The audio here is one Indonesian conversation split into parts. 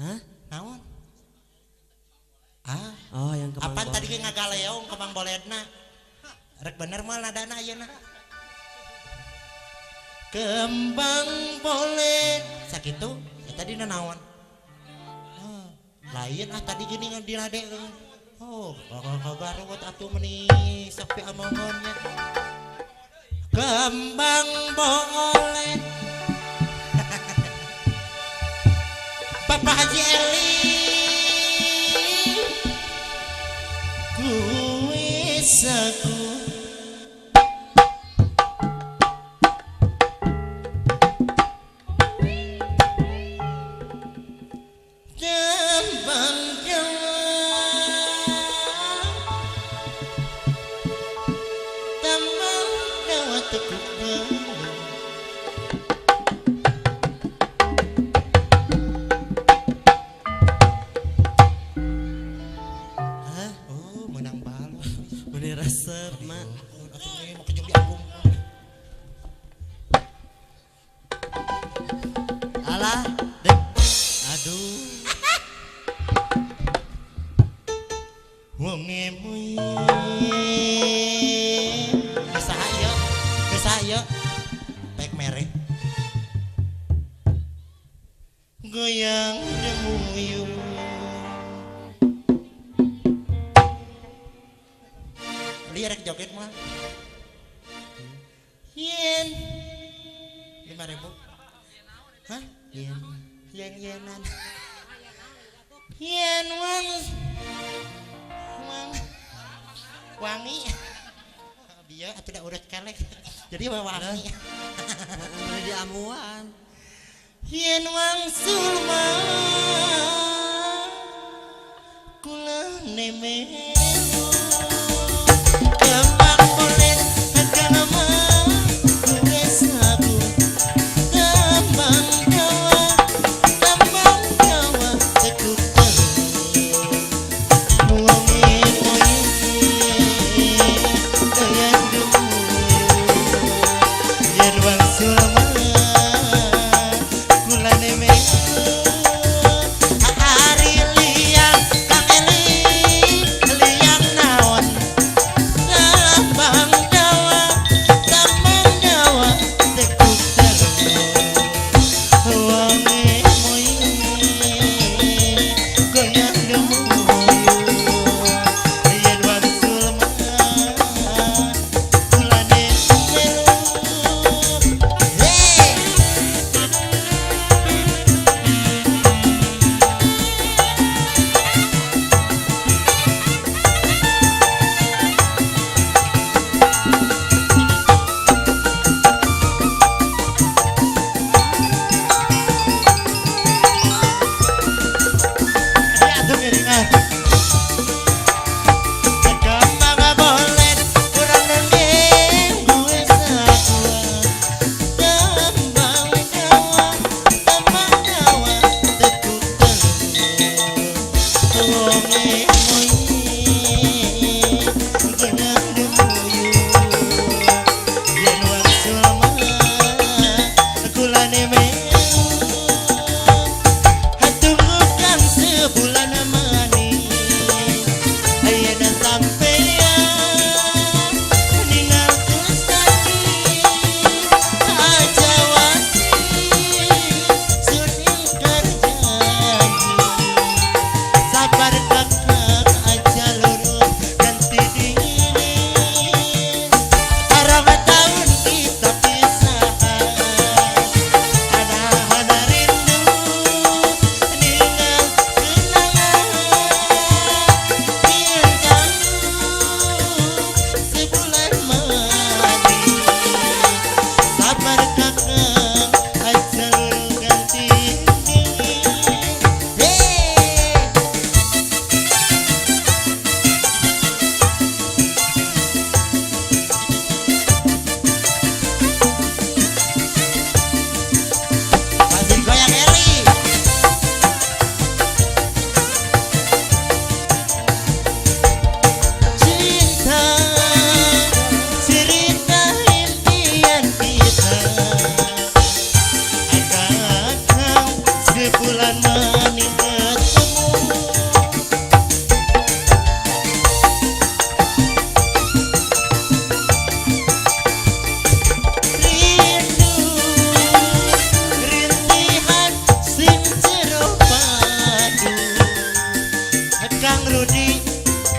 Hah? Naon? Oh, yang kemang Apaan tadi boleh. ge ngagaleong kemang boledna? Rek bener mah nadana ayeuna. Kembang boleh sakitu ya tadi naon lain tadi gini dilade kagarot atuh meni sapi amongonnya kembang boleh Bapak Haji Eli kuis aku Bener resep, Mak. Alah, dek. Aduh. Wong emoy bisa ayo pek merek goyang demuyung lirik joget mah yen 5.000 hah yenan yen wangi dia tidak urut kelek jadi wangi Mana di amuan. yen wangsul mah kula nemelu kembang boleh agama gue sabu kembang jawa sekutan sebulan maning ketemu rindu rintihan sing jero padu Kang Rudi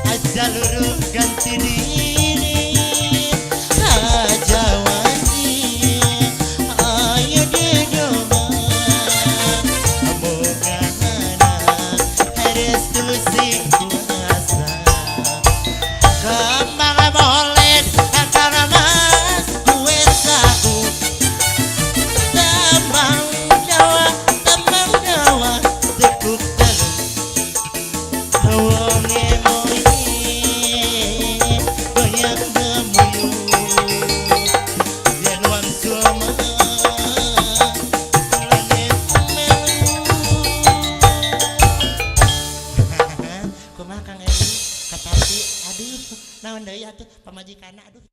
aja luru ganti diri Raja Wati ayo di domba moga harus tu sing kuasa kembang bolet akar mas kue saku tembang Jawa tekuk teluk wong emoy goyang gemuyung yen wang soma langit melu kumaha Kang Edi katati aduh naon deui atuh pamajikanna aduh